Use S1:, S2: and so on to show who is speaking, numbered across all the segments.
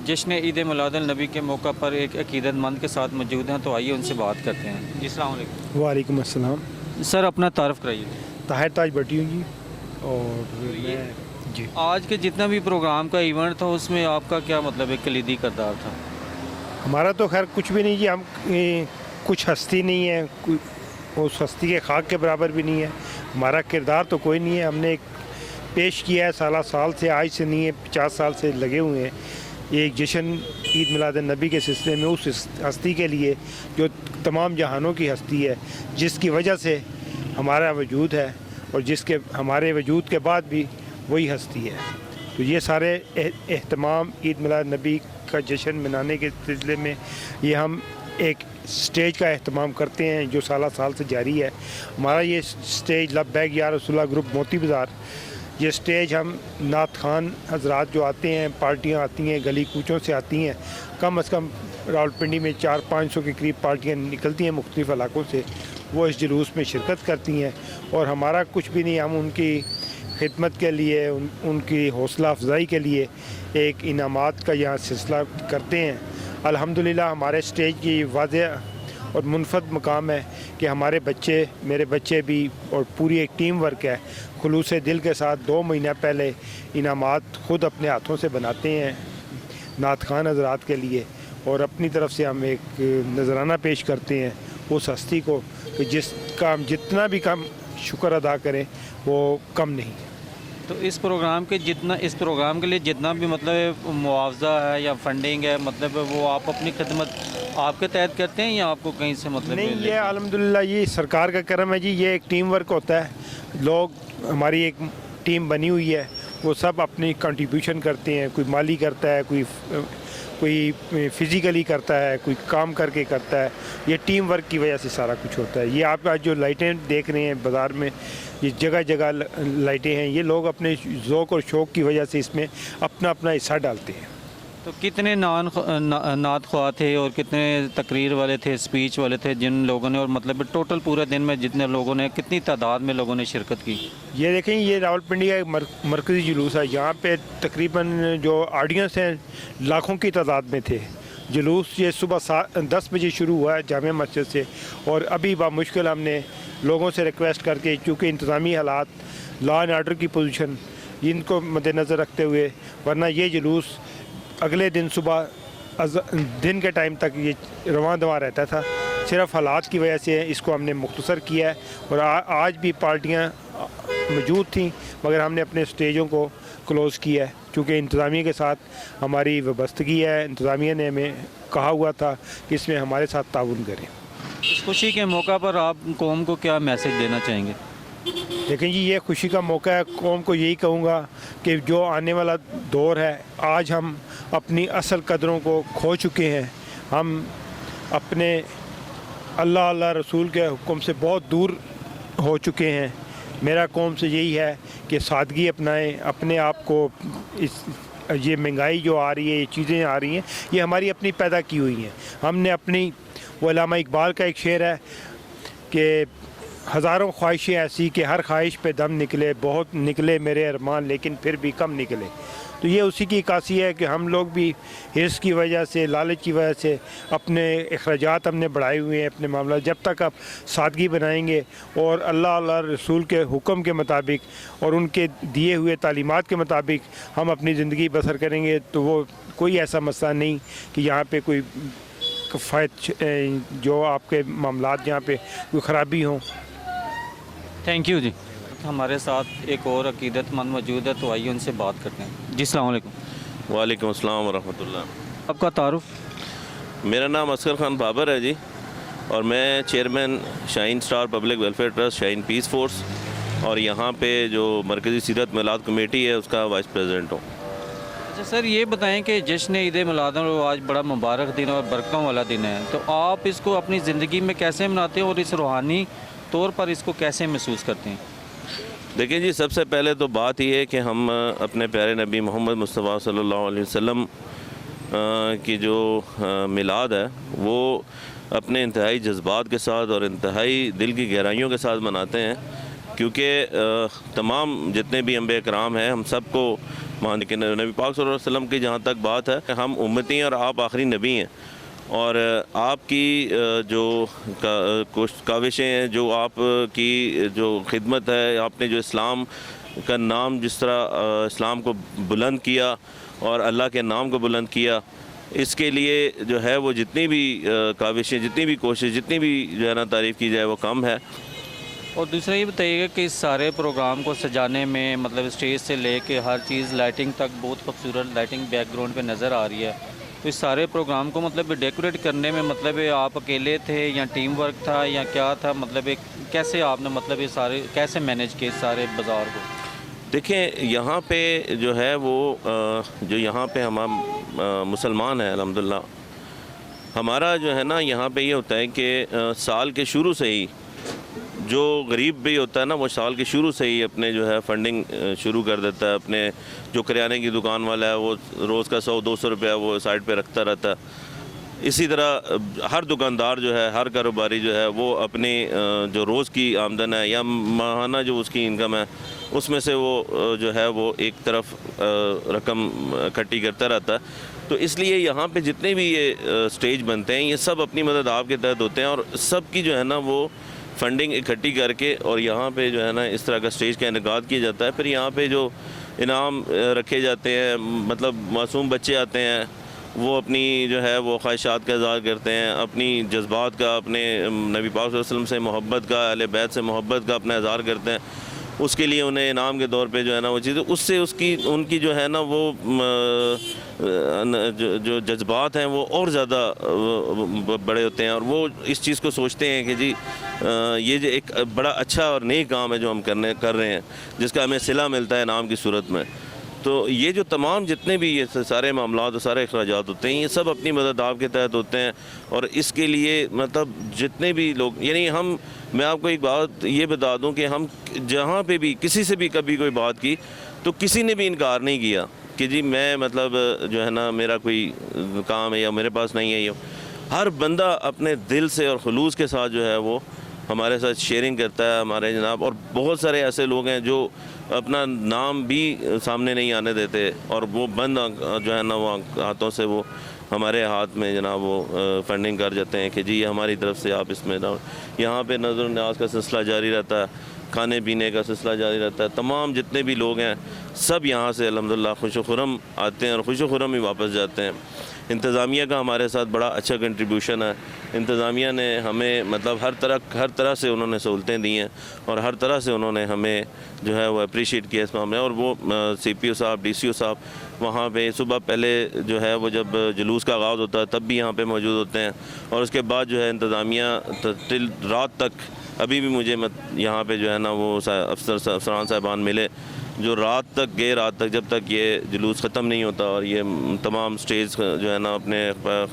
S1: जश्न ईद मिलादुन्नबी के मौका पर एक अकीदतमंद के साथ मौजूद हैं, तो आइए उनसे बात करते हैं। जी अस्सलाम वालेकुम।
S2: वालेकुम अस्सलाम।
S1: सर अपना तारफ़ कराइए।
S2: ताहिर ताज भट्टी हूँ जी। और मैं जी
S1: आज के जितना भी प्रोग्राम का इवेंट था उसमें आपका क्या मतलब एक कलीदी किरदार था?
S2: हमारा तो खैर कुछ भी नहीं जी। हम कुछ हस्ती नहीं है, उस हस्ती के खाक के बराबर भी नहीं है। हमारा किरदार तो कोई नहीं है। हमने एक पेश किया है, साल से, आज से नहीं है, 50 साल से लगे हुए हैं ये एक जश्न ईद मिलादुन्नबी के सिलसिले में, उस हस्ती के लिए जो तमाम जहानों की हस्ती है, जिसकी वजह से हमारा वजूद है और जिसके हमारे वजूद के बाद भी वही हस्ती है। तो ये सारे एहतमाम ईद मिलादुन्नबी का जश्न मनाने के सिलसिले में ये हम एक स्टेज का एहतमाम करते हैं जो साल से जारी है। हमारा ये स्टेज लब्बैक या रसूलुल्लाह ग्रुप मोती बाज़ार, ये स्टेज हम नात खान हजरात जो आते हैं, पार्टियां आती हैं, गली कूचों से आती हैं, कम से कम रावलपिंडी में 400-500 के करीब पार्टियां निकलती हैं मुख्तलिफ इलाकों से, वो इस जुलूस में शिरकत करती हैं। और हमारा कुछ भी नहीं, हम उनकी खिदमत के लिए, उनकी हौसला अफजाई के लिए एक इनामात का यहाँ सिलसिला करते हैं। अल्हम्दुलिल्लाह हमारे स्टेज की वाज़ेह और मुनफरद मकाम है कि हमारे बच्चे, मेरे बच्चे भी और पूरी एक टीम वर्क है, खुलूस दिल के साथ 2 महीना पहले इनामात ख़ुद अपने हाथों से बनाते हैं नात खान हजरात के लिए, और अपनी तरफ से हम एक नजराना पेश करते हैं उस हस्ती को कि जिसका हम जितना भी कम शुक्र अदा करें वो कम नहीं।
S1: तो इस प्रोग्राम के लिए जितना भी मतलब मुआवजा है या फंडिंग है, मतलब वो आप अपनी खिदमत आपके तहत करते हैं या आपको कहीं से मतलब
S2: नहीं? ये अल्हम्दुलिल्लाह ये सरकार का करम है जी। ये एक टीम वर्क होता है, लोग, हमारी एक टीम बनी हुई है, वो सब अपनी कंट्रीब्यूशन करते हैं। कोई माली करता है, कोई फिज़िकली करता है, कोई काम करके करता है। ये टीम वर्क की वजह से सारा कुछ होता है। ये आप आज जो लाइटें देख रहे हैं बाज़ार में, ये जगह जगह लाइटें हैं, ये लोग अपने ज़ौक़ और शौक़ की वजह से इसमें अपना अपना हिस्सा डालते हैं।
S1: तो कितने नात ख्वाह थे और कितने तकरीर वाले थे, स्पीच वाले थे जिन लोगों ने, और मतलब टोटल पूरे दिन में जितने लोगों ने, कितनी तादाद में लोगों ने शिरकत की? ये
S2: देखें, ये रावलपिंडी का एक मरकज़ी जुलूस है। यहाँ पे तकरीबन जो ऑडियंस हैं लाखों की तादाद में थे। जुलूस ये सुबह 10 बजे शुरू हुआ है जामिया मस्जिद से, और अभी बामुश्किल हमने लोगों से रिक्वेस्ट करके, चूँकि इंतज़ामी हालात, लॉ एंड आर्डर की पोजीशन, इनको मद्देनज़र रखते हुए, वरना ये जुलूस अगले दिन सुबह दिन के टाइम तक ये रवां दवा रहता था। सिर्फ हालात की वजह से इसको हमने मुख्तसर किया है। और आज भी पार्टियां मौजूद थीं, मगर हमने अपने स्टेजों को क्लोज़ किया है, चूँकि इंतज़ामिया के साथ हमारी वाबस्तगी है। इंतज़ामिया ने हमें कहा हुआ था कि इसमें हमारे साथ ताउन करें।
S1: इस खुशी के मौका पर आप कौम को क्या मैसेज देना चाहेंगे?
S2: लेकिन जी ये खुशी का मौका है, कौम को यही कहूँगा कि जो आने वाला दौर है, आज हम अपनी असल कदरों को खो चुके हैं। हम अपने अल्लाह रसूल के हुक्म से बहुत दूर हो चुके हैं। मेरा कौम से यही है कि सादगी अपनाएं, अपने आप को ये महंगाई जो आ रही है, ये चीज़ें आ रही हैं, ये हमारी अपनी पैदा की हुई हैं। हमने अपनी, वो अल्लामा इकबाल का एक शेर है कि हज़ारों ख्वाहिशें ऐसी कि हर ख्वाहिश पे दम निकले, बहुत निकले मेरे अरमान लेकिन फिर भी कम निकले। तो ये उसी की इक्कासी है कि हम लोग भी हिर्स की वजह से, लालच की वजह से अपने अखराजात हमने बढ़ाए हुए हैं अपने मामला। जब तक आप सादगी बनाएंगे और अल्लाह रसूल के हुक्म के मुताबिक और उनके दिए हुए तालीमात के मुताबिक हम अपनी ज़िंदगी बसर करेंगे, तो वो कोई ऐसा मसला नहीं कि यहाँ पे कोई जो आपके मामलात जहाँ पे कोई ख़राबी हों।
S1: थैंक यू जी। हमारे साथ एक और अकीदतमंद मौजूद है, तो आइए उनसे बात करते हैं। जी अस्सलाम वालेकुम।
S3: वालेकुम अस्सलाम वरहमतुल्लाह।
S1: आपका तारुफ?
S3: मेरा नाम असगर खान बाबर है जी, और मैं chairman shine star public welfare trust shine peace force, और यहाँ पे जो मरकज़ी सीरत मिलाद कमेटी है उसका वाइस प्रेसिडेंट हूँ।
S1: अच्छा सर, ये बताएं कि जश्न ईद मिलाद आज बड़ा मुबारक दिन और बरकतों वाला दिन है, तो आप इसको अपनी ज़िंदगी में कैसे मनाते हैं और इस रूहानी तौर पर इसको कैसे महसूस करते हैं?
S3: देखिए जी, सबसे पहले तो बात यह है कि हम अपने प्यारे नबी मोहम्मद मुस्तफ़ा सल्लल्लाहु अलैहि वसल्लम की जो मिलाद है वो अपने इंतहाई जज्बात के साथ और इंतहाई दिल की गहराइयों के साथ मनाते हैं, क्योंकि तमाम जितने भी अंबिया कराम हैं हम सबको मान, लेकिन नबी पाक सल्लल्लाहु अलैहि वसल्लम की जहाँ तक बात है, हम उम्मती हैं और आप आखिरी नबी हैं, और आपकी जो काविशें हैं, जो आपकी जो खिदमत है, आपने जो इस्लाम का नाम जिस तरह इस्लाम को बुलंद किया और अल्लाह के नाम को बुलंद किया, इसके लिए जो है वो जितनी भी काविशें, जितनी भी कोशिश, जितनी भी जो है ना तारीफ़ की जाए वो कम है।
S1: और दूसरा ये बताइएगा कि इस सारे प्रोग्राम को सजाने में मतलब स्टेज से लेके हर चीज़, लाइटिंग तक बहुत खूबसूरत लाइटिंग बैकग्राउंड पे नज़र आ रही है, तो इस सारे प्रोग्राम को मतलब डेकोरेट करने में मतलब आप अकेले थे या टीम वर्क था या क्या था, मतलब कैसे आपने मतलब ये सारे कैसे मैनेज किए सारे बाज़ार को?
S3: देखें, यहाँ पे जो है वो जो यहाँ पे हम मुसलमान हैं अल्हम्दुलिल्लाह, हमारा जो है ना यहाँ पे ये होता है कि साल के शुरू से ही जो गरीब भी होता है ना, वो साल के शुरू से ही अपने जो है फंडिंग शुरू कर देता है। अपने जो करियाने की दुकान वाला है वो रोज़ का 100-200 रुपया वो साइड पे रखता रहता है। इसी तरह हर दुकानदार जो है, हर कारोबारी जो है वो अपनी जो रोज़ की आमदन है या माहाना जो उसकी इनकम है, उसमें से वो जो है वो एक तरफ रकम इकट्ठी करता रहता है। तो इसलिए यहाँ पे जितने भी ये स्टेज बनते हैं, ये सब अपनी मदद आपके तहत होते हैं और सब की जो है ना वो फंडिंग इकट्ठी करके और यहाँ पे जो है ना इस तरह का स्टेज का इनेकाद किया जाता है। फिर यहाँ पे जो इनाम रखे जाते हैं, मतलब मासूम बच्चे आते हैं, वो अपनी जो है वो ख्वाहिशात का इज़हार करते हैं, अपनी जज्बात का, अपने नबी पाक सल्लल्लाहु अलैहि वसल्लम से मोहब्बत का, अहले बैत से मोहब्बत का अपना इज़हार करते हैं। उसके लिए उन्हें इनाम के तौर पे जो है ना वो चीज़, उससे उसकी उनकी जो है ना वो जो जज्बात हैं वो और ज़्यादा बड़े होते हैं और वो इस चीज़ को सोचते हैं कि जी ये जो एक बड़ा अच्छा और नेक काम है जो हम कर रहे हैं, जिसका हमें सिला मिलता है इनाम की सूरत में। तो ये जो तमाम जितने भी ये सारे मामलात और सारे अखराजात होते हैं, ये सब अपनी मदद आपके तहत होते हैं। और इसके लिए मतलब जितने भी लोग, यानी मैं आपको एक बात ये बता दूं कि हम जहाँ पे भी किसी से भी कभी कोई बात की तो किसी ने भी इनकार नहीं किया कि जी मैं मतलब जो है ना मेरा कोई काम है या मेरे पास नहीं है। ये हर बंदा अपने दिल से और खुलूस के साथ जो है वो हमारे साथ शेयरिंग करता है हमारे जनाब। और बहुत सारे ऐसे लोग हैं जो अपना नाम भी सामने नहीं आने देते और वो बंद जो है ना वो हाथों से वो हमारे हाथ में जनाब वो फंडिंग कर जाते हैं कि जी ये हमारी तरफ से आप इसमें यहाँ पे नज़र न्याज का सिलसिला जारी रहता है, खाने पीने का सिलसिला जारी रहता है। तमाम जितने भी लोग हैं सब यहाँ से अल्हम्दुलिल्लाह खुश खुरम आते हैं और खुश खुरम ही वापस जाते हैं। इंतज़ामिया का हमारे साथ बड़ा अच्छा कंट्रीब्यूशन है। इंतज़ामिया ने हमें मतलब हर तरह से उन्होंने सहूलतें दी हैं और हर तरह से उन्होंने हमें जो है वो अप्रिशिएट किया इस मामले। और वो CPO साहब, DCO साहब वहाँ पे सुबह पहले जो है वो जब जुलूस का आगाज़ होता है तब भी यहाँ पे मौजूद होते हैं और उसके बाद जो है इंतज़ामिया तिल रात तक, अभी भी मुझे यहाँ पे जो है ना वो अफसरान साहिबान मिले जो रात तक गए, रात तक जब तक ये जुलूस ख़त्म नहीं होता और ये तमाम स्टेज जो है ना अपने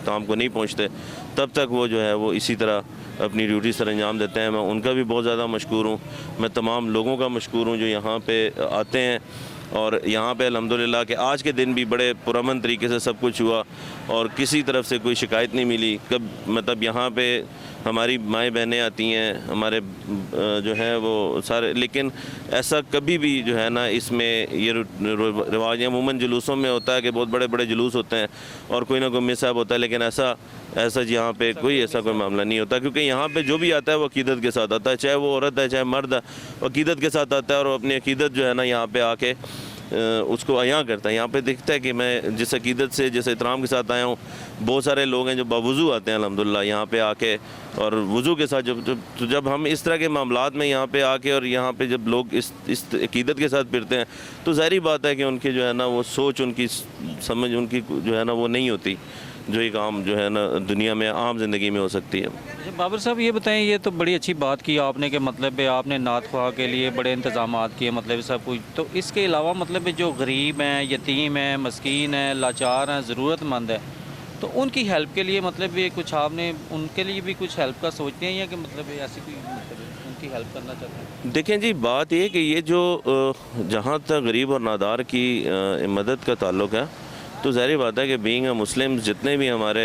S3: काम को नहीं पहुँचते, तब तक वो जो है वो इसी तरह अपनी ड्यूटी सर अंजाम देते हैं। मैं उनका भी बहुत ज़्यादा मशकूर हूँ। मैं तमाम लोगों का मशकूर हूँ जो यहाँ पे आते हैं और यहाँ पे अल्हम्दुलिल्लाह कि आज के दिन भी बड़े पुरअमन तरीके से सब कुछ हुआ और किसी तरफ से कोई शिकायत नहीं मिली। कब मतलब यहाँ पे हमारी माएँ बहनें आती हैं, हमारे जो हैं वो सारे, लेकिन ऐसा कभी भी जो है ना इसमें ये रिवाज अमूमन जुलूसों में होता है कि बहुत बड़े बड़े जुलूस होते हैं और कोई ना कोई मिसहैप होता है, लेकिन ऐसा यहाँ पे कोई ऐसा कोई मामला नहीं होता। क्योंकि यहाँ पे जो भी आता है वो अकीदत के साथ आता है, चाहे वो औरत है चाहे मर्द है, अकीदत के साथ आता है और अपनी अकीदत जो है ना यहाँ पे आके उसको अयां करता है। यहाँ पे दिखता है कि मैं जिस अकीदत से जिस एहतराम के साथ आया हूँ, बहुत सारे लोग हैं जो बावुज़ू आते हैं अल्हम्दुलिल्लाह यहाँ पे आके और वज़ू के साथ जब हम इस तरह के मामलात में यहाँ पे आके और यहाँ पे जब लोग इस अकीदत के साथ फिरते हैं तो ज़ाहिर बात है कि उनकी जो है ना वो सोच, उनकी समझ उनकी जो है ना वो नहीं होती जो एक आम जो है ना दुनिया में आम ज़िंदगी में हो सकती है।
S1: बाबर साहब ये बताएं, ये तो बड़ी अच्छी बात की आपने कि मतलब आपने नात ख्वाह के लिए बड़े इंतजाम किए, मतलब सब कुछ, तो इसके अलावा मतलब जो गरीब हैं, यतीम हैं, मस्कीन हैं, लाचार हैं, ज़रूरतमंद है, तो उनकी हेल्प के लिए मतलब ये कुछ आपने उनके लिए भी कुछ हेल्प का सोचते हैं या कि मतलब ऐसी कोई मतलब उनकी हेल्प करना चाहते हैं?
S3: देखें जी, बात ये कि ये जो जहाँ तक गरीब और नादार की मदद का ताल्लुक़ है तो ज़ाहिर बात है कि बीइंग मुस्लिम जितने भी हमारे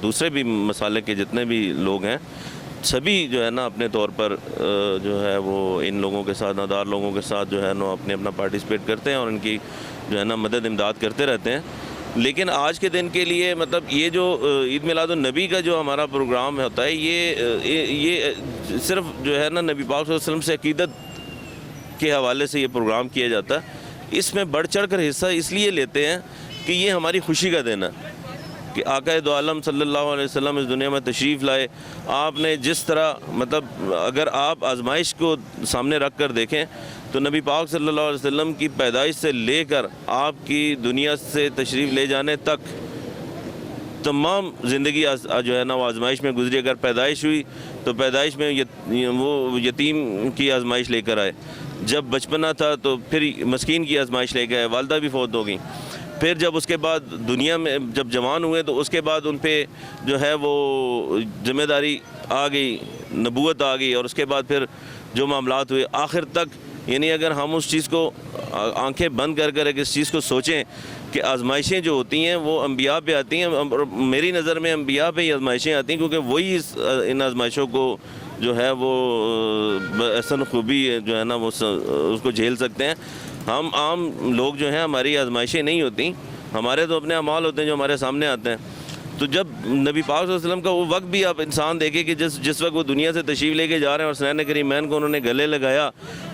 S3: दूसरे भी मसाले के जितने भी लोग हैं सभी जो है ना अपने तौर पर जो है वो इन लोगों के साथ, नादार लोगों के साथ जो है ना अपना पार्टिसिपेट करते हैं और इनकी जो है ना मदद इमदाद करते रहते हैं। लेकिन आज के दिन के लिए मतलब ये जो ईद मिलादुन नबी का जो हमारा प्रोग्राम होता है ये सिर्फ जो है ना नबी पाक सल्लल्लाहु अलैहि वसल्लम से अकीदत के हवाले से ये प्रोग्राम किया जाता है। इसमें बढ़ चढ़ कर हिस्सा इसलिए लेते हैं कि ये हमारी खुशी का दिन है कि आका दो आलम सल्लल्लाहु अलैहि वसल्लम इस दुनिया में तशरीफ़ लाए। आपने जिस तरह मतलब अगर आप आजमाइश को सामने रख कर देखें तो नबी पाक सल्लल्लाहु अलैहि वसल्लम की पैदाइश से लेकर आपकी दुनिया से तशरीफ़ ले जाने तक तमाम ज़िंदगी जो है ना वो आजमाइश में गुजरी। अगर पैदाइश हुई तो पैदाइश में वो यतीम की आजमाइश लेकर आए, जब बचपना था तो फिर मस्कीन की आजमाइश लेकर आए, वालदा भी फौत हो गई। फिर जब उसके बाद दुनिया में जब जवान हुए तो उसके बाद उन पे जो है वो ज़िम्मेदारी आ गई, नबूवत आ गई, और उसके बाद फिर जो मामलात हुए आखिर तक। यानी अगर हम उस चीज़ को आंखें बंद कर कर इस चीज़ को सोचें कि आजमाइशें जो होती हैं वो अम्बिया पे आती हैं, और मेरी नज़र में अम्बिया पे ही आजमाइशें आती हैं, क्योंकि वही इन आजमाइशों को जो है वो एहसन खूबी जो है ना वो उसको झेल सकते हैं। हम आम लोग जो हैं हमारी आजमाइशें नहीं होती, हमारे तो अपने अमाल होते हैं जो हमारे सामने आते हैं। तो जब नबी पाक सल्लल्लाहु अलैहि वसल्लम का वो वक्त भी आप इंसान देखें कि जिस वक्त वो दुनिया से तशरीफ़ लेके जा रहे हैं और हुसैन करीमैन को उन्होंने गले लगाया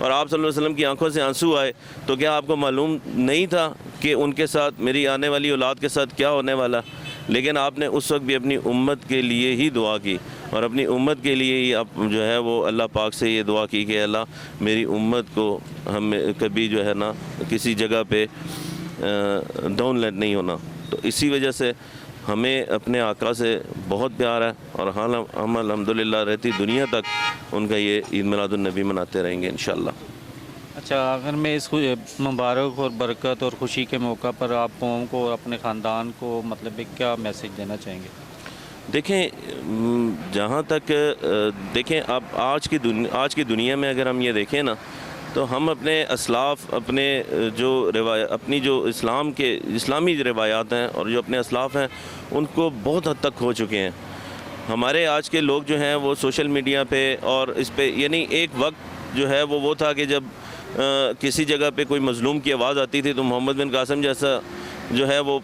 S3: और आप सल्लल्लाहु अलैहि वसल्लम की आंखों से आंसू आए, तो क्या आपको मालूम नहीं था कि उनके साथ मेरी आने वाली औलाद के साथ क्या होने वाला? लेकिन आपने उस वक्त भी अपनी उम्मत के लिए ही दुआ की और अपनी उम्मत के लिए ही आप जो है वो अल्लाह पाक से ये दुआ की कि अल्लाह मेरी उम्मत को हम कभी जो है ना किसी जगह पे डाउन लेट नहीं होना। तो इसी वजह से हमें अपने आका से बहुत प्यार है और हम अल्हम्दुलिल्लाह रहती दुनिया तक उनका ये ईद मिलादुन नबी मनाते रहेंगे इंशाअल्लाह।
S1: अच्छा, अगर मैं इस मुबारक और बरकत और ख़ुशी के मौका पर आप कौम को और अपने ख़ानदान को मतलब एक क्या मैसेज देना चाहेंगे?
S3: देखें, जहाँ तक देखें अब आज की दुनिया में अगर हम ये देखें ना तो हम अपने असलाफ़ अपने जो अपनी जो इस्लामी रिवायात हैं और जो अपने असलाफ़ हैं उनको बहुत हद तक खो चुके हैं। हमारे आज के लोग जो हैं वो सोशल मीडिया पे और इस पे यानी एक वक्त जो है वो था कि जब किसी जगह पे कोई मज़लूम की आवाज़ आती थी तो मोहम्मद बिन कासिम जैसा जो है वो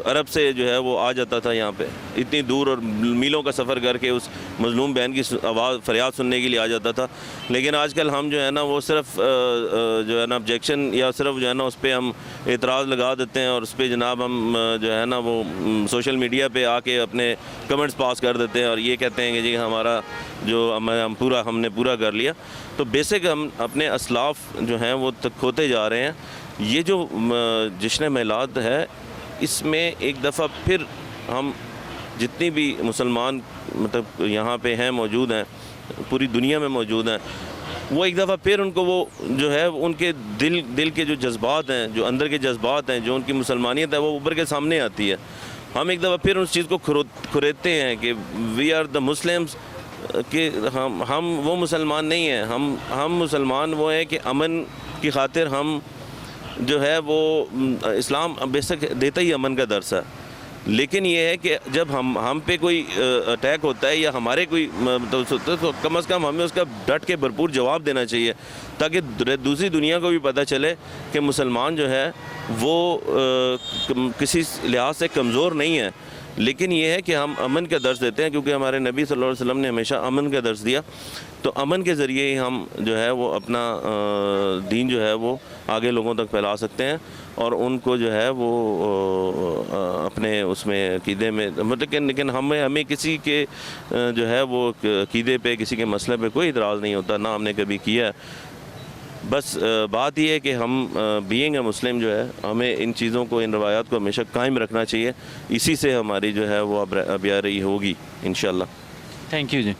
S3: अरब से जो है वो आ जाता था यहाँ पे इतनी दूर और मीलों का सफ़र करके उस मज़लूम बहन की आवाज़ फरियाद सुनने के लिए आ जाता था। लेकिन आजकल हम जो है ना वो सिर्फ जो है ना ऑब्जेक्शन या सिर्फ जो है ना उस पर हम एतराज़ लगा देते हैं और उस पर जनाब हम जो है ना वो सोशल मीडिया पे आके अपने कमेंट्स पास कर देते हैं और ये कहते हैं कि जी हमारा जो हमने पूरा कर लिया। तो बेसिक हम अपने असलाफ़ जो हैं वो खोते जा रहे हैं। ये जो जश्न मिलाद है इसमें एक दफ़ा फिर हम जितनी भी मुसलमान मतलब यहाँ पे हैं मौजूद हैं पूरी दुनिया में मौजूद हैं वो एक दफ़ा फिर उनको वो जो है उनके दिल के जो जज्बात हैं जो अंदर के जज्बात हैं जो उनकी मुसलमानियत है वो उभर के सामने आती है। हम एक दफ़ा फिर उस चीज़ को खुरेदते हैं कि वी आर द मुस्लिम्स कि हम वो मुसलमान नहीं हैं। हम मुसलमान वो हैं कि अमन की खातिर हम जो है वो इस्लाम बेशक देता ही अमन का दर्स है, लेकिन ये है कि जब हम पे कोई अटैक होता है या हमारे कोई तो कम से कम हमें उसका डट के भरपूर जवाब देना चाहिए ताकि दूसरी दुनिया को भी पता चले कि मुसलमान जो है वो किसी लिहाज से कमज़ोर नहीं है। लेकिन ये है कि हम अमन का दर्स देते हैं क्योंकि हमारे नबी सल्लल्लाहु अलैहि वसल्लम ने हमेशा अमन का दर्स दिया। तो अमन के ज़रिए ही हम जो है वो अपना दीन जो है वो आगे लोगों तक फैला सकते हैं और उनको जो है वो अपने उसमें अक़ीदे में मतलब लेकिन हमें किसी के जो है वो अक़ीदे पे किसी के मसले पे कोई इतराज़ नहीं होता, ना हमने कभी किया। बस बात यह है कि हम बीइंग ए मुस्लिम जो है हमें इन चीज़ों को इन रवायात को हमेशा कायम रखना चाहिए। इसी से हमारी जो है वो अबियारी होगी इंशाअल्लाह।
S1: थैंक यू जी।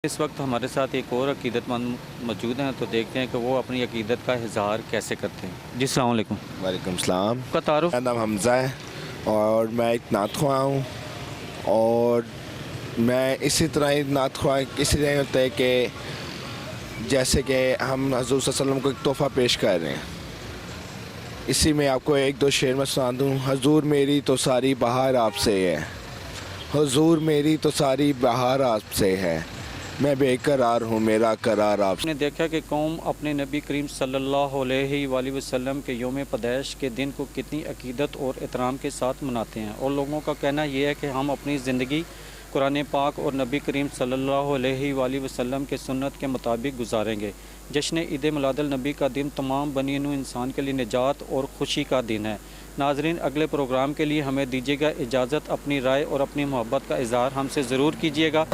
S1: इस वक्त हमारे साथ एक और अकीदतमंद मौजूद हैं, तो देखते हैं कि वो अपनी अकीदत का इजहार कैसे करते हैं। जी अस्सलाम वालेकुम।
S4: वालेकुम सलाम।
S1: आपका तारुफ?
S4: मेरा नाम हमज़ा है और मैं एक नात ख्वाह हूँ और मैं इसी तरह एक नात ख्वाह इसलिए होता है कि जैसे कि हम हज़रत सल्लल्लाहु अलैहि वसल्लम को एक तोहफ़ा पेश कर रहे हैं इसी में आपको एक दो शेर में सुना दूँ। हुजूर मेरी तो सारी बहार आपसे है, हुजूर मेरी तो सारी बहार आपसे है, मैं बेकरार हूँ मेरा करार आपसे।
S1: आपने देखा कि कौम अपने नबी करीम सल्लल्लाहु अलैहि वसल्लम के यौम पैदाइश के दिन को कितनी अकीदत और एहतराम के साथ मनाते हैं, और लोगों का कहना यह है कि हम अपनी ज़िंदगी कुरान पाक और नबी करीम सल्लल्लाहु अलैहि वसल्लम के सुन्नत के मुताबिक गुजारेंगे। जश्न ईद मिलादुल नबी का दिन तमाम बनी नूह इंसान के लिए निजात और खुशी का दिन है। नाजरीन, अगले प्रोग्राम के लिए हमें दीजिएगा इजाज़त। अपनी राय और अपनी मोहब्बत का इज़हार हमसे ज़रूर कीजिएगा।